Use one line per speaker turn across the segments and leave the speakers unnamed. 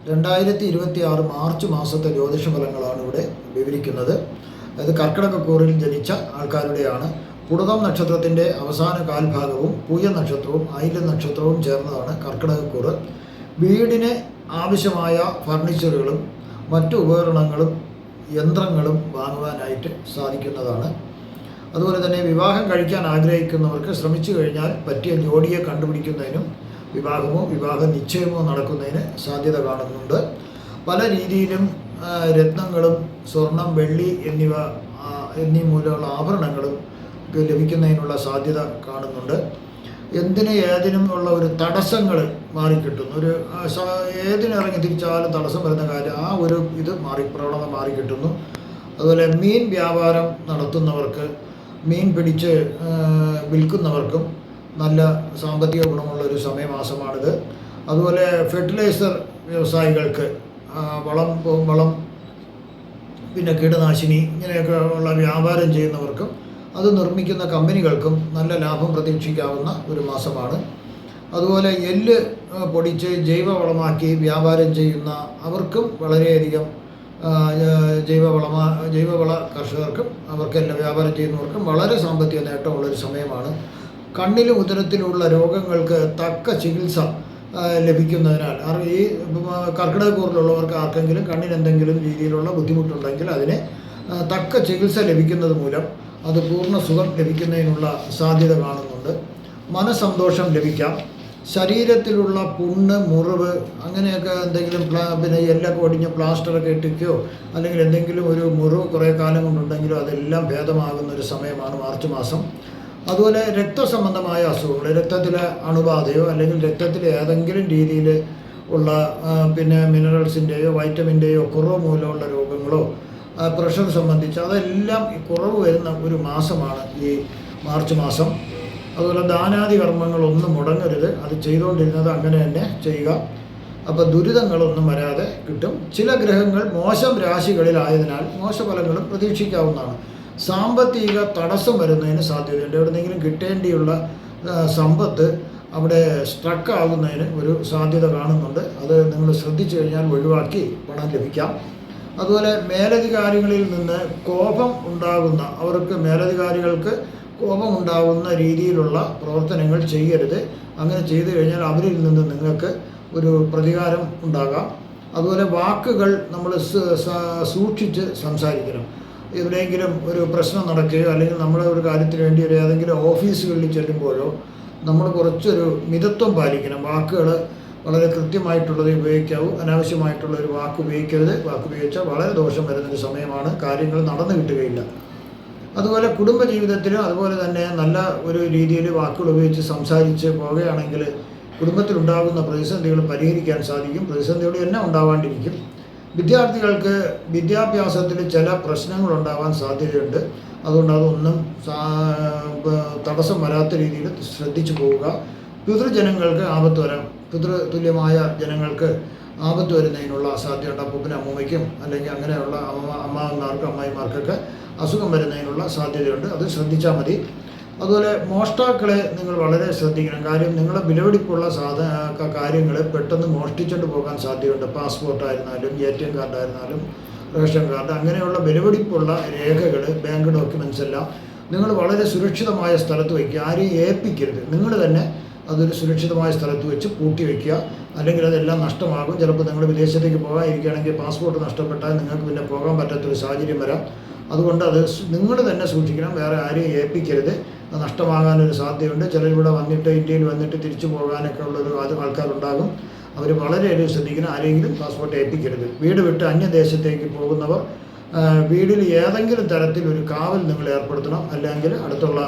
2026 March മാസത്തെ ജ്യോതിഷ ഫലങ്ങളാണ് ഇവിടെ വിവരിക്കുന്നത്. അത് കർക്കിടകക്കൂറിൽ ജനിച്ച ആൾക്കാരുടെയാണ്. പുണർതം നക്ഷത്രത്തിൻ്റെ അവസാന കാൽഭാഗവും പൂയ നക്ഷത്രവും ആയില്യം നക്ഷത്രവും ചേർന്നതാണ് കർക്കിടകക്കൂറ്. വീടിന് ആവശ്യമായ ഫർണിച്ചറുകളും മറ്റു ഉപകരണങ്ങളും യന്ത്രങ്ങളും വാങ്ങുവാനായിട്ട് സാധിക്കുന്നതാണ്. അതുപോലെ തന്നെ വിവാഹം കഴിക്കാൻ ആഗ്രഹിക്കുന്നവർക്ക് ശ്രമിച്ചു കഴിഞ്ഞാൽ പറ്റിയ ജോഡിയെ കണ്ടുപിടിക്കുന്നതിനും വിവാഹമോ വിവാഹ നിശ്ചയമോ നടക്കുന്നതിന് സാധ്യത കാണുന്നുണ്ട്. പല രീതിയിലും രത്നങ്ങളും സ്വർണം, വെള്ളി എന്നീ മൂലമുള്ള ആഭരണങ്ങളും ലഭിക്കുന്നതിനുള്ള സാധ്യത കാണുന്നുണ്ട്. എന്തിനും ഏതിനും ഉള്ള ഒരു തടസ്സങ്ങൾ മാറിക്കിട്ടുന്നു. ഏതിനിറങ്ങി തിരിച്ചാലും തടസ്സം വരുന്ന കാര്യം ഇത് പ്രവണത മാറിക്കിട്ടുന്നു. അതുപോലെ മീൻ വ്യാപാരം നടത്തുന്നവർക്ക്, മീൻ പിടിച്ച് വിൽക്കുന്നവർക്കും നല്ല സാമ്പത്തിക ഗുണമുള്ളൊരു സമയമാസമാണിത്. അതുപോലെ ഫെർട്ടിലൈസർ വ്യവസായികൾക്ക് വളം പിന്നെ കീടനാശിനി ഇങ്ങനെയൊക്കെ ഉള്ള വ്യാപാരം ചെയ്യുന്നവർക്കും അത് നിർമ്മിക്കുന്ന കമ്പനികൾക്കും നല്ല ലാഭം പ്രതീക്ഷിക്കാവുന്ന ഒരു മാസമാണ്. അതുപോലെ എല്ല് പൊടിച്ച് ജൈവവളമാക്കി വ്യാപാരം ചെയ്യുന്ന അവർക്കും വളരെയധികം ജൈവവള കർഷകർക്കും അവർക്കെല്ലാം വ്യാപാരം ചെയ്യുന്നവർക്കും വളരെ സാമ്പത്തിക നേട്ടമുള്ളൊരു സമയമാണ്. കണ്ണിലും ഉദരത്തിലുള്ള രോഗങ്ങൾക്ക് തക്ക ചികിത്സ ലഭിക്കുന്നതിനാൽ ഈ കർക്കിടകക്കൂറിലുള്ളവർക്ക് ആർക്കെങ്കിലും കണ്ണിന് എന്തെങ്കിലും രീതിയിലുള്ള ബുദ്ധിമുട്ടുണ്ടെങ്കിൽ അതിന് തക്ക ചികിത്സ ലഭിക്കുന്നത് മൂലം അത് പൂർണ്ണ സുഖം ലഭിക്കുന്നതിനുള്ള സാധ്യത കാണുന്നുണ്ട്. മനസ്സന്തോഷം ലഭിക്കാം. ശരീരത്തിലുള്ള പുണ്ണ്, മുറിവ് അങ്ങനെയൊക്കെ എന്തെങ്കിലും പിന്നെ എല്ലൊക്കെ ഒടിഞ്ഞ് പ്ലാസ്റ്ററൊക്കെ ഇട്ടിക്കുകയോ അല്ലെങ്കിൽ എന്തെങ്കിലും ഒരു മുറിവ് കുറേ കാലം കൊണ്ടുണ്ടെങ്കിലോ അതെല്ലാം ഭേദമാകുന്നൊരു സമയമാണ് മാർച്ച് മാസം. അതുപോലെ രക്തസംബന്ധമായ അസുഖങ്ങൾ, രക്തത്തിലെ അണുബാധയോ അല്ലെങ്കിൽ രക്തത്തിലെ ഏതെങ്കിലും രീതിയിൽ ഉള്ള പിന്നെ മിനറൽസിൻ്റെയോ വൈറ്റമിൻ്റെയോ കുറവ് മൂലമുള്ള രോഗങ്ങളോ പ്രഷർ സംബന്ധിച്ച് അതെല്ലാം കുറവ് വരുന്ന ഒരു മാസമാണ് ഈ മാർച്ച് മാസം. അതുപോലെ ദാനാദി കർമ്മങ്ങളൊന്നും മുടങ്ങരുത്. അത് ചെയ്തുകൊണ്ടിരുന്നത് അങ്ങനെ തന്നെ ചെയ്യുക. അപ്പോൾ ദുരിതങ്ങളൊന്നും വരാതെ കിട്ടും. ചില ഗ്രഹങ്ങൾ മോശം രാശികളിലായതിനാൽ മോശഫലങ്ങളും പ്രതീക്ഷിക്കാവുന്നതാണ്. സാമ്പത്തിക തടസ്സം വരുന്നതിന് സാധ്യതയുണ്ട്. എവിടെയെങ്കിലും കിട്ടേണ്ടിയുള്ള സമ്പത്ത് അവിടെ സ്ട്രക്ക് ആകുന്നതിന് ഒരു സാധ്യത കാണുന്നുണ്ട്. അത് നിങ്ങൾ ശ്രദ്ധിച്ചു കഴിഞ്ഞാൽ ഒഴിവാക്കി പണം ലഭിക്കാം. അതുപോലെ മേലധികാരികളിൽ നിന്ന് കോപം ഉണ്ടാകുന്ന മേലധികാരികൾക്ക് കോപം ഉണ്ടാകുന്ന രീതിയിലുള്ള പ്രവർത്തനങ്ങൾ ചെയ്യരുത്. അങ്ങനെ ചെയ്തു കഴിഞ്ഞാൽ അവരിൽ നിന്ന് നിങ്ങൾക്ക് ഒരു പ്രതികാരം ഉണ്ടാകാം. അതുപോലെ വാക്കുകൾ നമ്മൾ സൂക്ഷിച്ച് സംസാരിക്കണം. എവിടെയെങ്കിലും ഒരു പ്രശ്നം നടക്കുകയോ അല്ലെങ്കിൽ നമ്മുടെ ഒരു കാര്യത്തിന് വേണ്ടി ഏതെങ്കിലും ഓഫീസുകളിൽ ചെല്ലുമ്പോഴോ നമ്മൾ കുറച്ചൊരു മിതത്വം പാലിക്കണം. വാക്കുകൾ വളരെ കൃത്യമായിട്ടുള്ളത് ഉപയോഗിക്കാവൂ. അനാവശ്യമായിട്ടുള്ളൊരു വാക്ക് ഉപയോഗിക്കരുത്. വാക്ക് ഉപയോഗിച്ചാൽ വളരെ ദോഷം വരുന്നൊരു സമയമാണ്. കാര്യങ്ങൾ നടന്നു കിട്ടുകയില്ല. അതുപോലെ കുടുംബജീവിതത്തിലും അതുപോലെ തന്നെ നല്ല ഒരു രീതിയിൽ വാക്കുകൾ ഉപയോഗിച്ച് സംസാരിച്ച് പോവുകയാണെങ്കിൽ കുടുംബത്തിലുണ്ടാകുന്ന പ്രതിസന്ധികൾ പരിഹരിക്കാൻ സാധിക്കും. പ്രതിസന്ധികൾ തന്നെ ഉണ്ടാവാണ്ടിരിക്കും. വിദ്യാർത്ഥികൾക്ക് വിദ്യാഭ്യാസത്തിൽ ചില പ്രശ്നങ്ങളുണ്ടാവാൻ സാധ്യതയുണ്ട്. അതുകൊണ്ട് അതൊന്നും തടസ്സം വരാത്ത രീതിയിൽ ശ്രദ്ധിച്ചു പോവുക. പിതൃജനങ്ങൾക്ക് ആപത്ത് വരാം. പിതൃതുല്യമായ ജനങ്ങൾക്ക് ആപത്ത് വരുന്നതിനുള്ള സാധ്യതയുണ്ട്. അപ്പൂപ്പനും അമ്മൂമ്മയ്ക്കും അല്ലെങ്കിൽ അങ്ങനെയുള്ള അമ്മാവന്മാർക്കും അമ്മായിമാർക്കൊക്കെ അസുഖം വരുന്നതിനുള്ള സാധ്യതയുണ്ട്. അത് ശ്രദ്ധിച്ചാൽ മതി. അതുപോലെ മോഷ്ടാക്കളെ നിങ്ങൾ വളരെ ശ്രദ്ധിക്കണം. കാര്യം നിങ്ങളെ വിലപിടിപ്പുള്ള കാര്യങ്ങൾ പെട്ടെന്ന് മോഷ്ടിച്ചുകൊണ്ട് പോകാൻ സാധ്യതയുണ്ട്. പാസ്പോർട്ടായിരുന്നാലും ATM കാർഡായിരുന്നാലും റേഷൻ കാർഡ് അങ്ങനെയുള്ള വിലപിടിപ്പുള്ള രേഖകൾ, ബാങ്ക് ഡോക്യുമെൻറ്റ്സ് എല്ലാം നിങ്ങൾ വളരെ സുരക്ഷിതമായ സ്ഥലത്ത് വയ്ക്കുക. ആരെയും ഏൽപ്പിക്കരുത്. നിങ്ങൾ തന്നെ അതൊരു സുരക്ഷിതമായ സ്ഥലത്ത് വെച്ച് പൂട്ടി വയ്ക്കുക. അല്ലെങ്കിൽ അതെല്ലാം നഷ്ടമാകും. ചിലപ്പോൾ നിങ്ങൾ വിദേശത്തേക്ക് പോകാതിരിക്കുകയാണെങ്കിൽ പാസ്പോർട്ട് നഷ്ടപ്പെട്ടാൽ നിങ്ങൾക്ക് പിന്നെ പോകാൻ പറ്റാത്തൊരു സാഹചര്യം വരാം. അതുകൊണ്ട് അത് നിങ്ങൾ തന്നെ സൂക്ഷിക്കണം. വേറെ ആരെയും ഏൽപ്പിക്കരുത്. അത് നഷ്ടമാകാനൊരു സാധ്യതയുണ്ട്. ചിലരിവിടെ ഇന്ത്യയിൽ വന്നിട്ട് തിരിച്ചു പോകാനൊക്കെ ഉള്ളൊരു ആൾക്കാരുണ്ടാകും. അവർ വളരെയധികം ശ്രദ്ധിക്കണം. ആരെങ്കിലും പാസ്പോർട്ട് ഏൽപ്പിക്കരുത്. വീട് വിട്ട് അന്യദേശത്തേക്ക് പോകുന്നവർ വീട്ടിൽ ഏതെങ്കിലും തരത്തിൽ ഒരു കാവൽ നിങ്ങൾ ഏർപ്പെടുത്തണം. അല്ലെങ്കിൽ അടുത്തുള്ള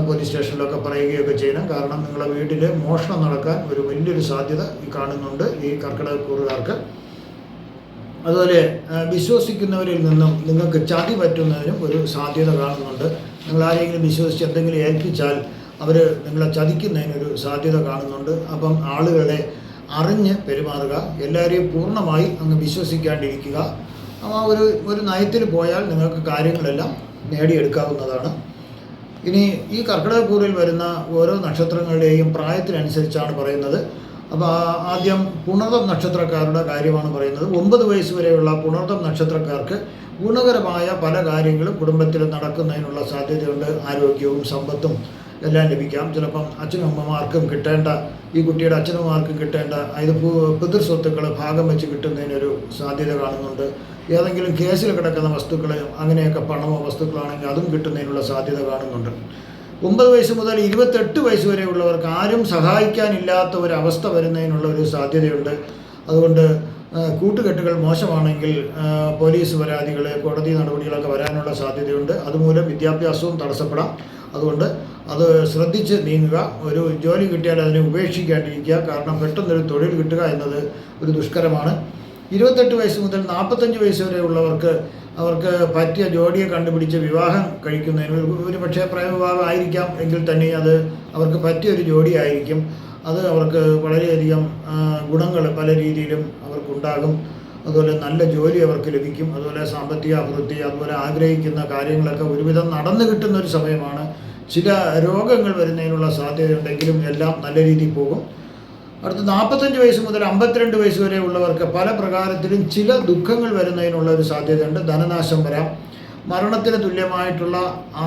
പോലീസ് സ്റ്റേഷനിലൊക്കെ പറയുകയൊക്കെ ചെയ്യണം. കാരണം നിങ്ങളുടെ വീട്ടിൽ മോഷണം നടക്കാൻ ഒരു വലിയൊരു സാധ്യത കാണുന്നുണ്ട് ഈ കർക്കിടകക്കൂറുകാർക്ക്. അതുപോലെ വിശ്വസിക്കുന്നവരിൽ നിന്നും നിങ്ങൾക്ക് ചതി പറ്റുന്നതിനും ഒരു സാധ്യത കാണുന്നുണ്ട്. നിങ്ങൾ ആരെങ്കിലും വിശ്വസിച്ച് എന്തെങ്കിലും ഏൽപ്പിച്ചാൽ അവർ നിങ്ങളെ ചതിക്കുന്നതിനൊരു സാധ്യത കാണുന്നുണ്ട്. അപ്പം ആളുകളെ അറിഞ്ഞ് പെരുമാറുക. എല്ലാവരെയും പൂർണ്ണമായി അങ്ങ് വിശ്വസിക്കാണ്ടിരിക്കുക. ഒരു നയത്തിൽ പോയാൽ നിങ്ങൾക്ക് കാര്യങ്ങളെല്ലാം നേടിയെടുക്കാവുന്നതാണ്. ഇനി ഈ കർക്കിടകക്കൂറിൽ വരുന്ന ഓരോ നക്ഷത്രങ്ങളുടെയും പ്രായത്തിനനുസരിച്ചാണ് പറയുന്നത്. അപ്പോൾ ആദ്യം പുണർതം നക്ഷത്രക്കാരുടെ കാര്യമാണ് പറയുന്നത്. 9 വയസ്സ് വരെയുള്ള പുണർതം നക്ഷത്രക്കാർക്ക് ഗുണകരമായ പല കാര്യങ്ങളും കുടുംബത്തിൽ നടക്കുന്നതിനുള്ള സാധ്യതയുണ്ട്. ആരോഗ്യവും സമ്പത്തും എല്ലാം ലഭിക്കാം. ചിലപ്പം അച്ഛനമ്മമാർക്കും കിട്ടേണ്ട, ഈ കുട്ടിയുടെ അച്ഛനമ്മമാർക്കും കിട്ടേണ്ട ഇത് പിതൃസ്വത്തുക്കൾ ഭാഗം വെച്ച് കിട്ടുന്നതിനൊരു സാധ്യത കാണുന്നുണ്ട്. ഏതെങ്കിലും കേസിൽ കിടക്കുന്ന വസ്തുക്കൾ, അങ്ങനെയൊക്കെ പണമോ വസ്തുക്കളാണെങ്കിൽ അതും കിട്ടുന്നതിനുള്ള സാധ്യത കാണുന്നുണ്ട്. 9 വയസ്സ് മുതൽ 28 വയസ്സ് വരെയുള്ളവർക്ക് ആരും സഹായിക്കാനില്ലാത്ത ഒരവസ്ഥ വരുന്നതിനുള്ള ഒരു സാധ്യതയുണ്ട്. അതുകൊണ്ട് കൂട്ടുകെട്ടുകൾ മോശമാണെങ്കിൽ പോലീസ് പരാതികൾ, കോടതി നടപടികളൊക്കെ വരാനുള്ള സാധ്യതയുണ്ട്. അതുമൂലം വിദ്യാഭ്യാസവും തടസ്സപ്പെടാം. അതുകൊണ്ട് അത് ശ്രദ്ധിച്ച് നീങ്ങുക. ഒരു ജോലി കിട്ടിയാൽ അതിനെ ഉപേക്ഷിക്കാണ്ടിരിക്കുക. കാരണം പെട്ടെന്നൊരു തൊഴിൽ കിട്ടുക എന്നത് ഒരു ദുഷ്കരമാണ്. 28 വയസ്സ് മുതൽ 45 വയസ്സ് വരെയുള്ളവർക്ക് അവർക്ക് പറ്റിയ ജോഡിയെ കണ്ടുപിടിച്ച് വിവാഹം കഴിക്കുന്നതിന്, ഒരു പക്ഷേ പ്രേമവിവാഹം ആയിരിക്കാം എങ്കിൽ തന്നെ അത് അവർക്ക് പറ്റിയൊരു ജോഡി ആയിരിക്കും. അത് അവർക്ക് വളരെയധികം ഗുണങ്ങൾ പല രീതിയിലും അവർക്കുണ്ടാകും. അതുപോലെ നല്ല ജോലി അവർക്ക് ലഭിക്കും. അതുപോലെ സാമ്പത്തിക അഭിവൃദ്ധി, അതുപോലെ ആഗ്രഹിക്കുന്ന കാര്യങ്ങളൊക്കെ ഒരുവിധം നടന്നു കിട്ടുന്ന ഒരു സമയമാണ്. ചില രോഗങ്ങൾ വരുന്നതിനുള്ള സാധ്യതയുണ്ടെങ്കിലും എല്ലാം നല്ല രീതിയിൽ പോകും. അടുത്ത 45 വയസ്സ് മുതൽ 52 വയസ്സ് വരെ ഉള്ളവർക്ക് പല പ്രകാരത്തിലും ചില ദുഃഖങ്ങൾ വരുന്നതിനുള്ള ഒരു സാധ്യതയുണ്ട്. ധനനാശം വരാം. മരണത്തിന് തുല്യമായിട്ടുള്ള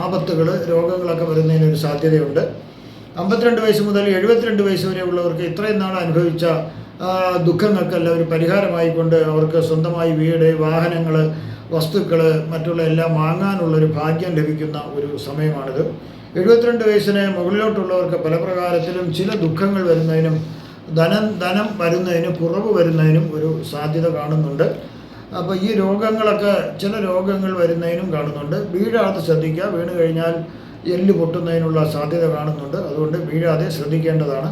ആപത്തുകൾ, രോഗങ്ങളൊക്കെ വരുന്നതിനൊരു സാധ്യതയുണ്ട്. 52 വയസ്സ് മുതൽ 72 വയസ്സ് വരെ ഉള്ളവർക്ക് ഇത്രയും നാൾ അനുഭവിച്ച ദുഃഖങ്ങൾക്കെല്ലാം ഒരു പരിഹാരമായിക്കൊണ്ട് അവർക്ക് സ്വന്തമായി വീട്, വാഹനങ്ങൾ, വസ്തുക്കൾ, മറ്റുള്ള എല്ലാം വാങ്ങാനുള്ളൊരു ഭാഗ്യം ലഭിക്കുന്ന ഒരു സമയമാണിത്. 72 വയസ്സിന് മുകളിലോട്ടുള്ളവർക്ക് പല പ്രകാരത്തിലും ചില ദുഃഖങ്ങൾ വരുന്നതിനും ധനം വരുന്നതിനും കുറവ് വരുന്നതിനും ഒരു സാധ്യത കാണുന്നുണ്ട്. അപ്പോൾ ഈ രോഗങ്ങളൊക്കെ, ചില രോഗങ്ങൾ വരുന്നതിനും കാണുന്നുണ്ട്. വീഴാതെ ശ്രദ്ധിക്കുക. വീണ് കഴിഞ്ഞാൽ എല്ല് പൊട്ടുന്നതിനുള്ള സാധ്യത കാണുന്നുണ്ട്. അതുകൊണ്ട് വീഴാതെ ശ്രദ്ധിക്കേണ്ടതാണ്.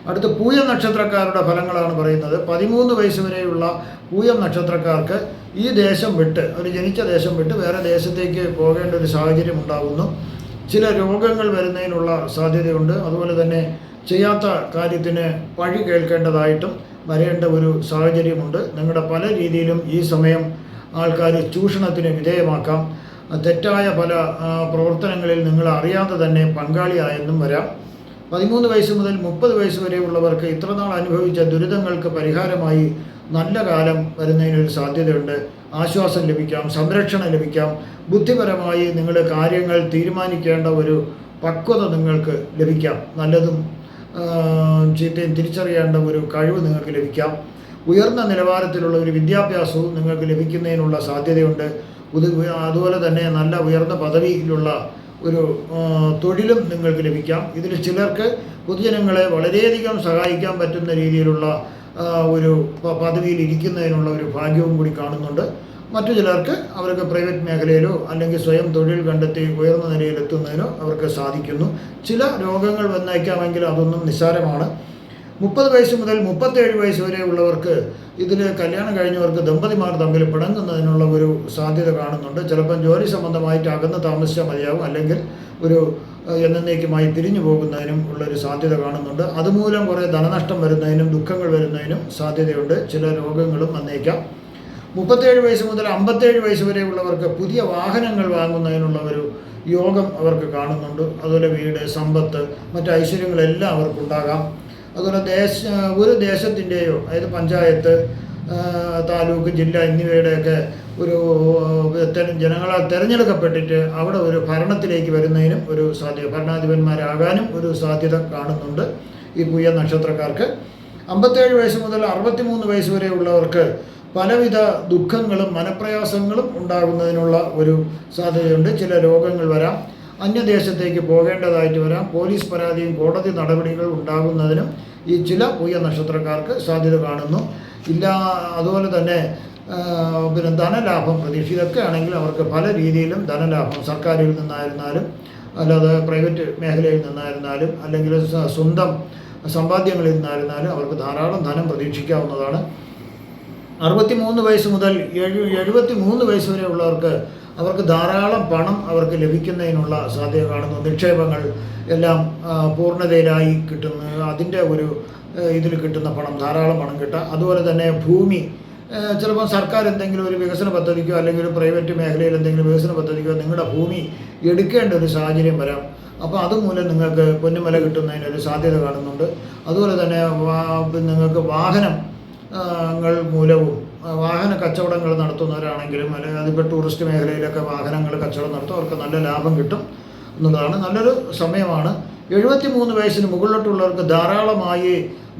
അടുത്ത പൂയം നക്ഷത്രക്കാരുടെ ഫലങ്ങളാണ് പറയുന്നത്. 13 വയസ്സ് വരെയുള്ള പൂയം നക്ഷത്രക്കാർക്ക് ഈ ദേശം വിട്ട്, അവർ ജനിച്ച ദേശം വിട്ട് വേറെ ദേശത്തേക്ക് പോകേണ്ട ഒരു സാഹചര്യം ഉണ്ടാകുന്നു. ചില രോഗങ്ങൾ വരുന്നതിനുള്ള സാധ്യതയുണ്ട്. അതുപോലെ തന്നെ ചെയ്യാത്ത കാര്യത്തിന് പഴി കേൾക്കേണ്ടതായിട്ടും വരേണ്ട ഒരു സാഹചര്യമുണ്ട്. നിങ്ങളുടെ പല രീതിയിലും ഈ സമയം ആൾക്കാർ ചൂഷണത്തിന് വിധേയമാക്കാം. തെറ്റായ പല പ്രവർത്തനങ്ങളിൽ നിങ്ങൾ അറിയാതെ തന്നെ പങ്കാളിയായെന്നും വരാം. 13 വയസ്സ് മുതൽ 30 വയസ്സ് വരെയുള്ളവർക്ക് ഇത്രനാൾ അനുഭവിച്ച ദുരിതങ്ങൾക്ക് പരിഹാരമായി നല്ല കാലം വരുന്നതിനൊരു സാധ്യതയുണ്ട്. ആശ്വാസം ലഭിക്കാം, സംരക്ഷണം ലഭിക്കാം. ബുദ്ധിപരമായി നിങ്ങൾ കാര്യങ്ങൾ തീരുമാനിക്കേണ്ട ഒരു പക്വത നിങ്ങൾക്ക് ലഭിക്കാം. നല്ലതും ചീത്തയും തിരിച്ചറിയേണ്ട ഒരു കഴിവ് നിങ്ങൾക്ക് ലഭിക്കാം. ഉയർന്ന നിലവാരത്തിലുള്ള ഒരു വിദ്യാഭ്യാസവും നിങ്ങൾക്ക് ലഭിക്കുന്നതിനുള്ള സാധ്യതയുണ്ട്. അതുപോലെ തന്നെ നല്ല ഉയർന്ന പദവിയിലുള്ള ഒരു തൊഴിലും നിങ്ങൾക്ക് ലഭിക്കാം. ഇതിൽ ചിലർക്ക് പൊതുജനങ്ങളെ വളരെയധികം സഹായിക്കാൻ പറ്റുന്ന രീതിയിലുള്ള ഒരു പദവിയിൽ ഇരിക്കുന്നതിനുള്ള ഒരു ഭാഗ്യവും കൂടി കാണുന്നുണ്ട്. മറ്റു ചിലർക്ക് അവർക്ക് പ്രൈവറ്റ് മേഖലയിലോ അല്ലെങ്കിൽ സ്വയം തൊഴിൽ കണ്ടെത്തി ഉയർന്ന നിലയിലെത്തുന്നതിനോ അവർക്ക് സാധിക്കുന്നു. ചില രോഗങ്ങൾ വന്നേക്കാമെങ്കിലും അതൊന്നും നിസ്സാരമാണ്. 30 വയസ്സ് മുതൽ 37 വയസ്സ് വരെ ഉള്ളവർക്ക് ഇതിൽ കല്യാണം കഴിഞ്ഞവർക്ക് ദമ്പതിമാർ തമ്മിൽ പിണങ്ങുന്നതിനുള്ള ഒരു സാധ്യത കാണുന്നുണ്ട്. ചിലപ്പം ജോലി സംബന്ധമായിട്ട് അകന്ന് താമസിച്ചാൽ മതിയാവും, അല്ലെങ്കിൽ ഒരു എന്നേക്കുമായി പിരിഞ്ഞു പോകുന്നതിനും ഉള്ളൊരു സാധ്യത കാണുന്നുണ്ട്. അതുമൂലം കുറേ ധനനഷ്ടം വരുന്നതിനും ദുഃഖങ്ങൾ വരുന്നതിനും സാധ്യതയുണ്ട്. ചില രോഗങ്ങളും വന്നേക്കാം. 37 വയസ്സ് മുതൽ 57 വയസ്സ് വരെയുള്ളവർക്ക് പുതിയ വാഹനങ്ങൾ വാങ്ങുന്നതിനുള്ള ഒരു യോഗം അവർക്ക് കാണുന്നുണ്ട്. അതുപോലെ വീട്, സമ്പത്ത്, മറ്റ് ഐശ്വര്യങ്ങളെല്ലാം അവർക്കുണ്ടാകാം. അതുപോലെ ഒരു ദേശത്തിൻ്റെയോ, അതായത് പഞ്ചായത്ത്, താലൂക്ക്, ജില്ല എന്നിവയുടെയൊക്കെ ഒരു ജനങ്ങളാൽ തിരഞ്ഞെടുക്കപ്പെട്ടിട്ട് അവിടെ ഒരു ഭരണത്തിലേക്ക് വരുന്നതിനും ഒരു സാധ്യത, ഭരണാധിപന്മാരാകാനും ഒരു സാധ്യത കാണുന്നുണ്ട് ഈ പൂയ നക്ഷത്രക്കാർക്ക്. 57 വയസ്സ് മുതൽ 63 വയസ്സ് വരെയുള്ളവർക്ക് പലവിധ ദുഃഖങ്ങളും മനപ്രയാസങ്ങളും ഉണ്ടാകുന്നതിനുള്ള ഒരു സാധ്യതയുണ്ട്. ചില രോഗങ്ങൾ വരാം. അന്യദേശത്തേക്ക് പോകേണ്ടതായിട്ട് വരാം. പോലീസ് പരാതിയും കോടതി നടപടികൾ ഉണ്ടാകുന്നതിനും ഈ ചില പൂയ നക്ഷത്രക്കാർക്ക് സാധ്യത കാണുന്നു. അതുപോലെ തന്നെ ധനലാഭം പ്രതീക്ഷ, ഇതൊക്കെ ആണെങ്കിൽ അവർക്ക് പല രീതിയിലും ധനലാഭം, സർക്കാരിൽ നിന്നായിരുന്നാലും അല്ലാതെ പ്രൈവറ്റ് മേഖലയിൽ നിന്നായിരുന്നാലും അല്ലെങ്കിൽ സ്വന്തം സമ്പാദ്യങ്ങളിൽ നിന്നായിരുന്നാലും അവർക്ക് ധാരാളം ധനം പ്രതീക്ഷിക്കാവുന്നതാണ്. 63 വയസ്സ് മുതൽ 73 വയസ്സ് വരെ ഉള്ളവർക്ക് അവർക്ക് ധാരാളം പണം അവർക്ക് ലഭിക്കുന്നതിനുള്ള സാധ്യത കാണുന്നു. നിക്ഷേപങ്ങൾ എല്ലാം പൂർണ്ണതയിലായി കിട്ടുന്നു. അതിൻ്റെ ഒരു ഇതിൽ കിട്ടുന്ന പണം, ധാരാളം പണം കിട്ടുക. അതുപോലെ തന്നെ ഭൂമി, ചിലപ്പോൾ സർക്കാർ എന്തെങ്കിലും ഒരു വികസന പദ്ധതിക്കോ അല്ലെങ്കിൽ ഒരു പ്രൈവറ്റ് മേഖലയിൽ എന്തെങ്കിലും വികസന പദ്ധതിക്കോ നിങ്ങളുടെ ഭൂമി എടുക്കേണ്ട ഒരു സാഹചര്യം വരാം. അപ്പോൾ അതുമൂലം നിങ്ങൾക്ക് പൊന്നുമല കിട്ടുന്നതിനൊരു സാധ്യത കാണുന്നുണ്ട്. അതുപോലെ തന്നെ നിങ്ങൾക്ക് വാഹനങ്ങൾ മൂലവും വാഹന കച്ചവടങ്ങൾ നടത്തുന്നവരാണെങ്കിലും അല്ലെങ്കിൽ അതിപ്പോൾ ടൂറിസ്റ്റ് മേഖലയിലൊക്കെ വാഹനങ്ങൾ കച്ചവടം നടത്തും, അവർക്ക് നല്ല ലാഭം കിട്ടും എന്നുള്ളതാണ്. നല്ലൊരു സമയമാണ്. 73 വയസ്സിന് മുകളിലോട്ടുള്ളവർക്ക് ധാരാളമായി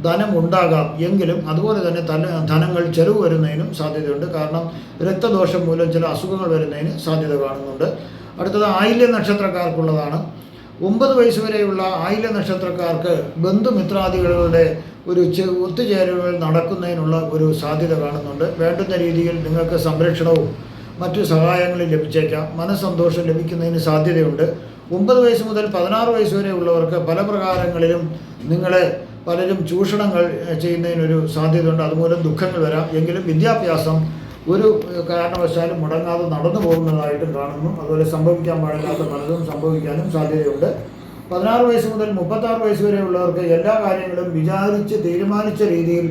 ധനം ഉണ്ടാകാം എങ്കിലും അതുപോലെ തന്നെ ധനങ്ങൾ ചെലവ് വരുന്നതിനും സാധ്യതയുണ്ട്. കാരണം രക്തദോഷം മൂലം ചില അസുഖങ്ങൾ വരുന്നതിന് സാധ്യത കാണുന്നുണ്ട്. അടുത്തത് ആയില്യ നക്ഷത്രക്കാർക്കുള്ളതാണ്. 9 വയസ്സ് വരെയുള്ള ആയില്യ നക്ഷത്രക്കാർക്ക് ബന്ധുമിത്രാദികളുടെ ഒരു ഒത്തുചേരലുകൾ നടക്കുന്നതിനുള്ള ഒരു സാധ്യത കാണുന്നുണ്ട്. വേണ്ടുന്ന രീതിയിൽ നിങ്ങൾക്ക് സംരക്ഷണവും മറ്റു സഹായങ്ങളും ലഭിച്ചേക്കാം. മനസ്സന്തോഷം ലഭിക്കുന്നതിന് സാധ്യതയുണ്ട്. 9 വയസ്സ് മുതൽ 16 വയസ്സ് വരെ ഉള്ളവർക്ക് പല പ്രകാരങ്ങളിലും നിങ്ങളെ പലരും ചൂഷണങ്ങൾ ചെയ്യുന്നതിനൊരു സാധ്യതയുണ്ട്. അതുമൂലം ദുഃഖങ്ങൾ വരാം. എങ്കിലും വിദ്യാഭ്യാസം ഒരു കാരണവശാലും മുടങ്ങാതെ നടന്നു പോകുന്നതായിട്ടും കാണുന്നു. അതുപോലെ സംഭവിക്കാൻ പാടില്ലാത്ത പലതും സംഭവിക്കാനും സാധ്യതയുണ്ട്. 16 വയസ്സ് മുതൽ 36 വയസ്സ് വരെയുള്ളവർക്ക് എല്ലാ കാര്യങ്ങളും തീരുമാനിച്ച രീതിയിൽ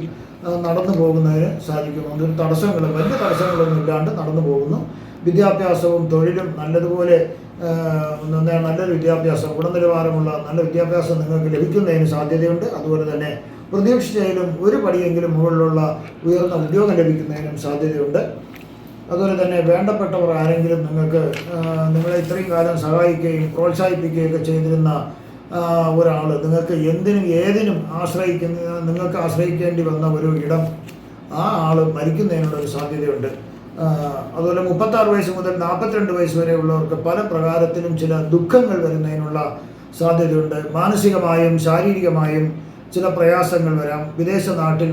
നടന്നു പോകുന്നതിന് സാധിക്കുന്നു. അതൊരു വലിയ തടസ്സങ്ങളൊന്നും ഇല്ലാണ്ട് നടന്നു പോകുന്നു. വിദ്യാഭ്യാസവും തൊഴിലും നല്ലതുപോലെ നല്ലൊരു വിദ്യാഭ്യാസം, ഗുണനിലവാരമുള്ള നല്ല വിദ്യാഭ്യാസം നിങ്ങൾക്ക് ലഭിക്കുന്നതിന് സാധ്യതയുണ്ട്. അതുപോലെ തന്നെ പ്രതീക്ഷിച്ചതിലും ഒരു പടിയെങ്കിലും മുകളിലുള്ള ഉയർന്ന ഉദ്യോഗം ലഭിക്കുന്നതിനും സാധ്യതയുണ്ട്. അതുപോലെ തന്നെ വേണ്ടപ്പെട്ടവർ ആരെങ്കിലും നിങ്ങളെ ഇത്രയും കാലം സഹായിക്കുകയും പ്രോത്സാഹിപ്പിക്കുകയൊക്കെ ചെയ്തിരുന്ന ഒരാൾ നിങ്ങൾക്ക് ഏതിനും നിങ്ങൾക്ക് ആശ്രയിക്കേണ്ടി വന്ന ഒരു ഇടം, ആ ആൾ മരിക്കുന്നതിനുള്ളൊരു സാധ്യതയുണ്ട്. അതുപോലെ 36 വയസ്സ് മുതൽ 42 വയസ്സ് വരെയുള്ളവർക്ക് പല പ്രകാരത്തിലും ചില ദുഃഖങ്ങൾ വരുന്നതിനുള്ള സാധ്യതയുണ്ട്. മാനസികമായും ശാരീരികമായും ചില പ്രയാസങ്ങൾ വരാം. വിദേശ നാട്ടിൽ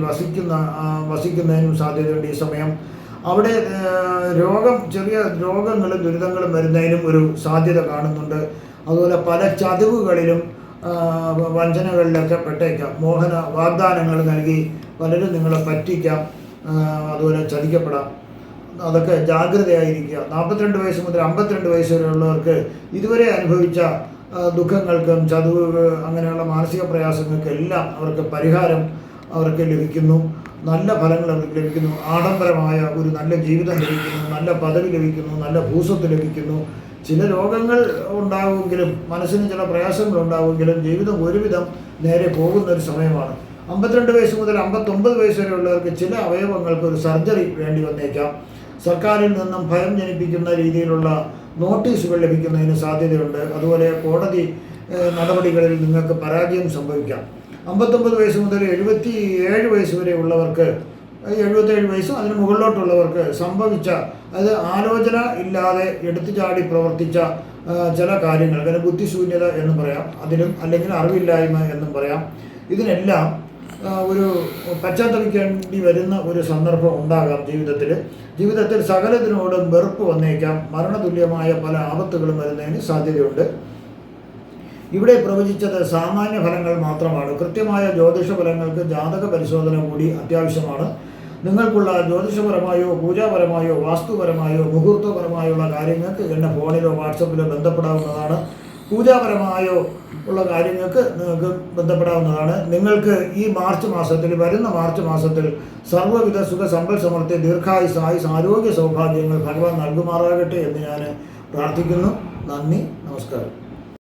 വസിക്കുന്നതിനും സാധ്യതയുണ്ട് ഈ സമയം. അവിടെ ചെറിയ രോഗങ്ങളും ദുരിതങ്ങളും വരുന്നതിനും ഒരു സാധ്യത കാണുന്നുണ്ട്. അതുപോലെ പല ചതിവുകളിലും വഞ്ചനകളിലൊക്കെ പെട്ടേക്കാം. മോഹന വാഗ്ദാനങ്ങൾ നൽകി പലരും നിങ്ങളെ പറ്റിക്കാം, അതുപോലെ ചതിക്കപ്പെടാം. അതൊക്കെ ജാഗ്രതയായിരിക്കുക. 42 വയസ്സ് മുതൽ 52 വയസ്സ് വരെയുള്ളവർക്ക് ഇതുവരെ അനുഭവിച്ച ദുഃഖങ്ങൾക്കും അങ്ങനെയുള്ള മാനസിക പ്രയാസങ്ങൾക്കെല്ലാം അവർക്ക് പരിഹാരം ലഭിക്കുന്നു. നല്ല ഫലങ്ങൾ അവർക്ക് ലഭിക്കുന്നു. ആഡംബരമായ ഒരു നല്ല ജീവിതം ലഭിക്കുന്നു, നല്ല പദവി ലഭിക്കുന്നു, നല്ല ഭൂസ്വത്ത് ലഭിക്കുന്നു. ചില രോഗങ്ങൾ ഉണ്ടാവുമെങ്കിലും മനസ്സിന് ചില പ്രയാസങ്ങൾ ഉണ്ടാവുമെങ്കിലും ജീവിതം ഒരുവിധം നേരെ പോകുന്ന ഒരു സമയമാണ്. 52 വയസ്സ് മുതൽ 59 വയസ്സ് വരെയുള്ളവർക്ക് ചില അവയവങ്ങൾക്ക് ഒരു സർജറി വേണ്ടി വന്നേക്കാം. സർക്കാരിൽ നിന്നും ഭയം ജനിപ്പിക്കുന്ന രീതിയിലുള്ള നോട്ടീസുകൾ ലഭിക്കുന്നതിന് സാധ്യതയുണ്ട്. അതുപോലെ കോടതി നടപടികളിൽ നിങ്ങൾക്ക് പരാജയം സംഭവിക്കാം. 59 വയസ്സ് മുതൽ 77 വയസ്സ് വരെ ഉള്ളവർക്ക്, 77 വയസ്സും അതിന് മുകളിലോട്ടുള്ളവർക്ക് അത് ആലോചന ഇല്ലാതെ എടുത്തുചാടി പ്രവർത്തിച്ച ചില കാര്യങ്ങൾ, അതിന് ബുദ്ധിശൂന്യത എന്നും പറയാം, അല്ലെങ്കിൽ അറിവില്ലായ്മ എന്നും പറയാം. ഇതിനെല്ലാം ഒരു പശ്ചാത്തപിക്കേണ്ടി വരുന്ന ഒരു സന്ദർഭം ഉണ്ടാകാം. ജീവിതത്തിൽ സകലത്തിനോടും വെറുപ്പ് വന്നേക്കാം. മരണതുല്യമായ പല ആപത്തുകളും വരുന്നതിന് സാധ്യതയുണ്ട്. ഇവിടെ പ്രവചിച്ചത് സാമാന്യ ഫലങ്ങൾ മാത്രമാണ്. കൃത്യമായ ജ്യോതിഷ ഫലങ്ങൾക്ക് ജാതക പരിശോധന കൂടി അത്യാവശ്യമാണ്. നിങ്ങൾക്കുള്ള ജ്യോതിഷപരമായോ പൂജാപരമായോ വാസ്തുപരമായോ മുഹൂർത്തപരമായുള്ള കാര്യങ്ങൾക്ക് എന്നെ ഫോണിലോ വാട്സപ്പിലോ ബന്ധപ്പെടാവുന്നതാണ്. പൂജാപരമായോ ഉള്ള കാര്യങ്ങൾക്ക് നിങ്ങൾക്ക് ബന്ധപ്പെടാവുന്നതാണ്. നിങ്ങൾക്ക് ഈ വരുന്ന മാർച്ച് മാസത്തിൽ സർവ്വവിധ സുഖ സമ്പൽ സമൃദ്ധി ദീർഘായുസ് ആരോഗ്യ സൗഭാഗ്യങ്ങൾ ഭഗവാൻ നൽകുമാറാകട്ടെ എന്ന് ഞാൻ പ്രാർത്ഥിക്കുന്നു. നന്ദി, നമസ്കാരം.